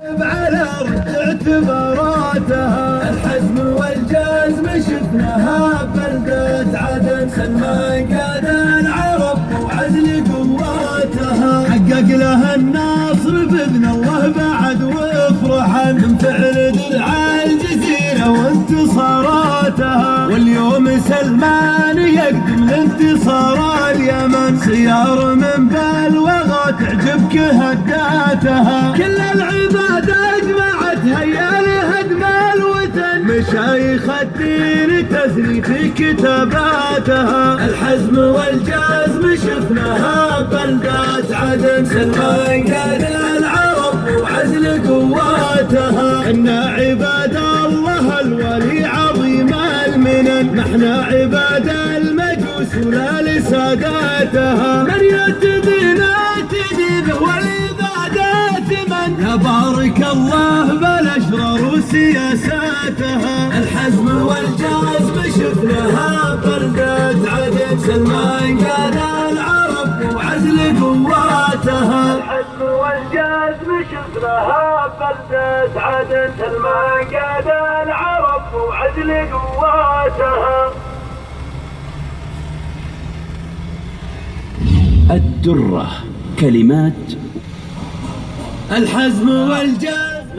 على رد اعتباراتها الحزم والجزم شفناها ببلدة عدن. سلمان قاد العرب وعزل قواتها حقق لها النصر باذن الله بعد وافرحا من فعل درع الجزيرة وانتصاراتها. واليوم سلمان يقدم لانتصار اليمن سيار من بلوغة تعجبك هداتها. كل العباد اجمعت هيا لهدم الوثن مشايخ الدين تثني في كتاباتها. الحزم والجزم شفناها ببلدة عدن. سلمان قاد العرب وعزل قواتها. إنا عباد الله الولي عظيم المنن نحن عباد المجوس ولا لساداتها. من يتبينا تجيب والعبادات من يبارك الله بالاشرار وسياساتها. الحزم والجزم شفناها ببلدة عدن. سلمان قاد العرب وعزل قواتها. الحزم والجزم شفناها ببلدة عدن. سلمان قاد العرب وعزل قواتها. الدرة كلمات الحزم والجزم